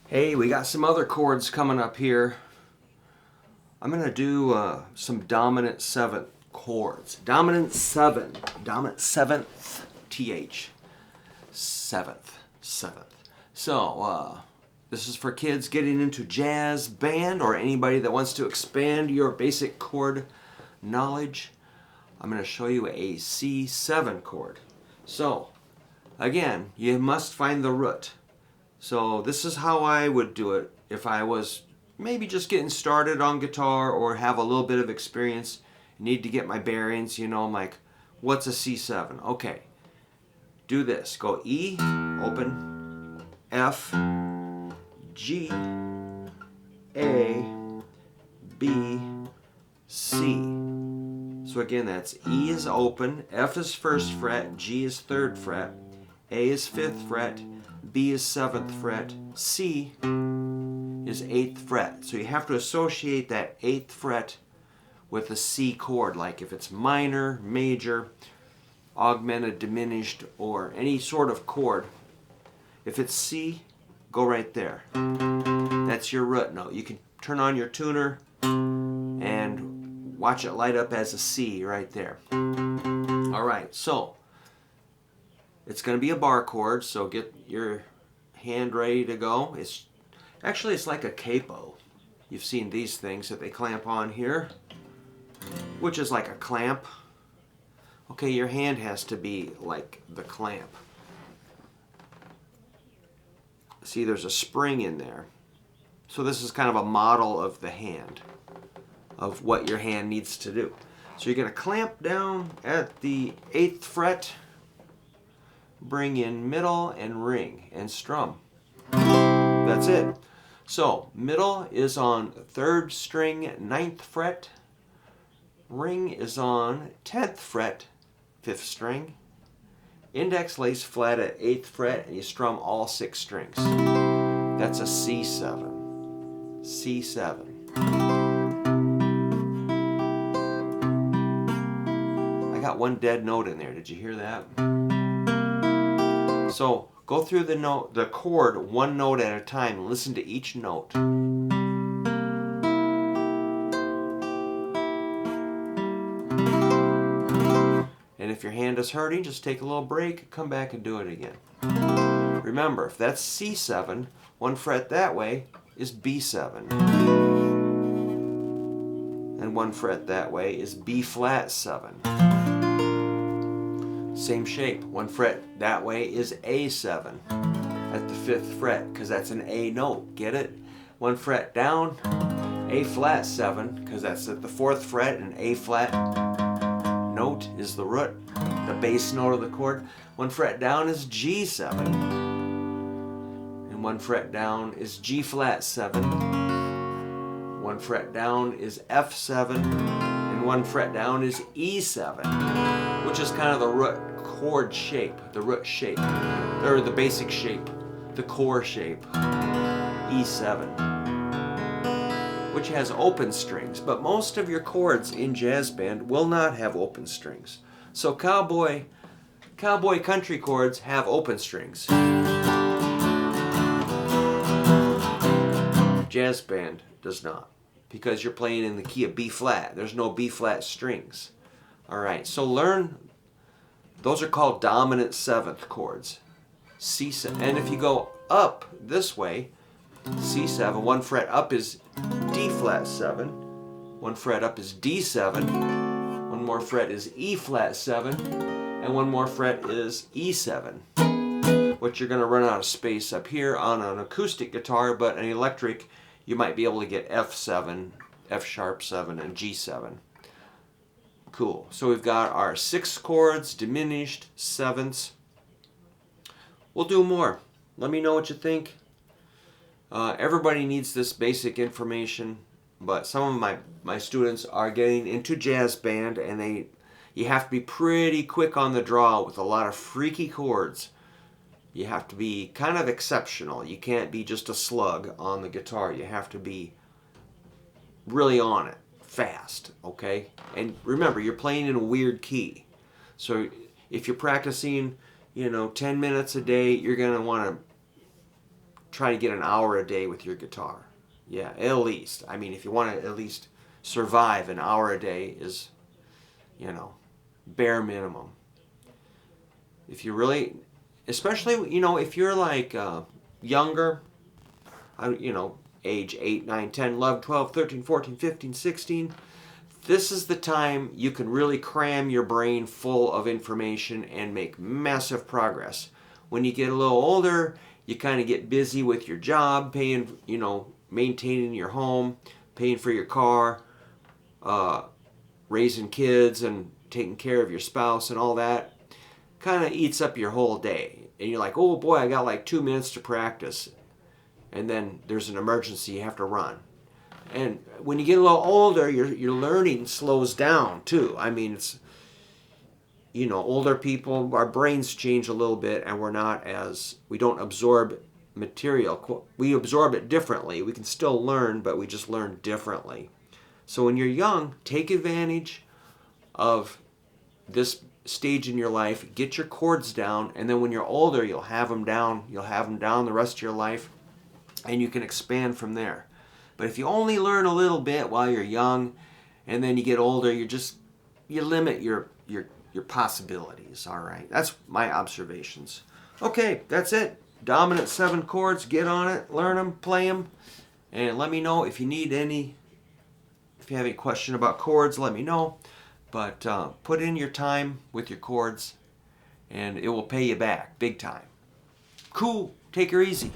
Hey, we got some other chords coming up here. I'm going to do some dominant seventh chords. Dominant seventh, TH. Seventh. So, this is for kids getting into jazz band or anybody that wants to expand your basic chord knowledge. I'm going to show you a C7 chord. So, again, you must find the root. So this is how I would do it if I was maybe just getting started on guitar or have a little bit of experience, need to get my bearings, like what's a C7? Okay, do this. Go E, open, F, G, A, B, C. So again, that's E is open, F is first fret, G is third fret, A is fifth fret, B is 7th fret, C is 8th fret. So you have to associate that 8th fret with a C chord, like if it's minor, major, augmented, diminished, or any sort of chord. If it's C, go right there. That's your root note. You can turn on your tuner and watch it light up as a C right there. All right, so it's going to be a bar chord, so get your hand ready to go. It's like a capo. You've seen these things that they clamp on here, which is like a clamp. Okay, your hand has to be like the clamp. See, there's a spring in there. So this is kind of a model of the hand, of what your hand needs to do. So you're going to clamp down at the 8th fret, bring in middle and ring and strum. That's it. So middle is on 3rd string, 9th fret. Ring is on 10th fret, 5th string. Index lays flat at 8th fret and you strum all 6 strings. That's a C7. C7. I got one dead note in there. Did you hear that? So go through the chord one note at a time and listen to each note. And if your hand is hurting, just take a little break, come back and do it again. Remember, if that's C7, 1 fret that way is B7. And 1 fret that way is B flat 7. Same shape. 1 fret that way is A7 at the 5th fret, because that's an A note. Get it? 1 fret down, A flat 7, because that's at the 4th fret, and A flat note is the root, the bass note of the chord. 1 fret down is G7, and 1 fret down is G flat 7. 1 fret down is F7, and 1 fret down is E7, which is kind of the root chord shape, the root shape, or the basic shape, the core shape, E7, which has open strings. But most of your chords in jazz band will not have open strings. So cowboy country chords have open strings. Jazz band does not, because you're playing in the key of B flat. There's no B flat strings. All right, so learn. Those are called dominant 7th chords. C7. And if you go up this way, C7, 1 fret up is D flat 7. 1 fret up is D7. 1 more fret is E flat 7. And 1 more fret is E7. Which you're going to run out of space up here on an acoustic guitar, but an electric, you might be able to get F7, F sharp 7, and G7. Cool. So we've got our 6 chords, diminished, 7ths. We'll do more. Let me know what you think. Everybody needs this basic information, but some of my students are getting into jazz band, and you have to be pretty quick on the draw with a lot of freaky chords. You have to be kind of exceptional. You can't be just a slug on the guitar. You have to be really on it, fast, okay? And remember, you're playing in a weird key. So if you're practicing, 10 minutes a day, you're going to want to try to get an hour a day with your guitar. Yeah, at least. I mean, if you want to at least survive, an hour a day is, you know, bare minimum. If you really, especially, you know, if you're like younger, you know, age 8, 9, 10, 11, 12, 13, 14, 15, 16, this is the time you can really cram your brain full of information and make massive progress. When you get a little older, you kind of get busy with your job, paying, you know, maintaining your home, paying for your car, raising kids and taking care of your spouse and all that. Kind of eats up your whole day. And you're like, oh boy, I got like 2 minutes to practice. And then there's an emergency, you have to run. And when you get a little older, your learning slows down too. I mean, it's, you know, older people, our brains change a little bit, and we don't absorb material. We absorb it differently. We can still learn, but we just learn differently. So when you're young, take advantage of this stage in your life, get your chords down, and then when you're older, you'll have them down. You'll have them down the rest of your life, and you can expand from there. But if you only learn a little bit while you're young, and then you get older, you limit your possibilities. All right, that's my observations. Okay, that's it. Dominant 7 chords. Get on it, learn them, play them, and let me know if you need any. If you have any question about chords, let me know. But put in your time with your chords, and it will pay you back big time. Cool. Take her easy.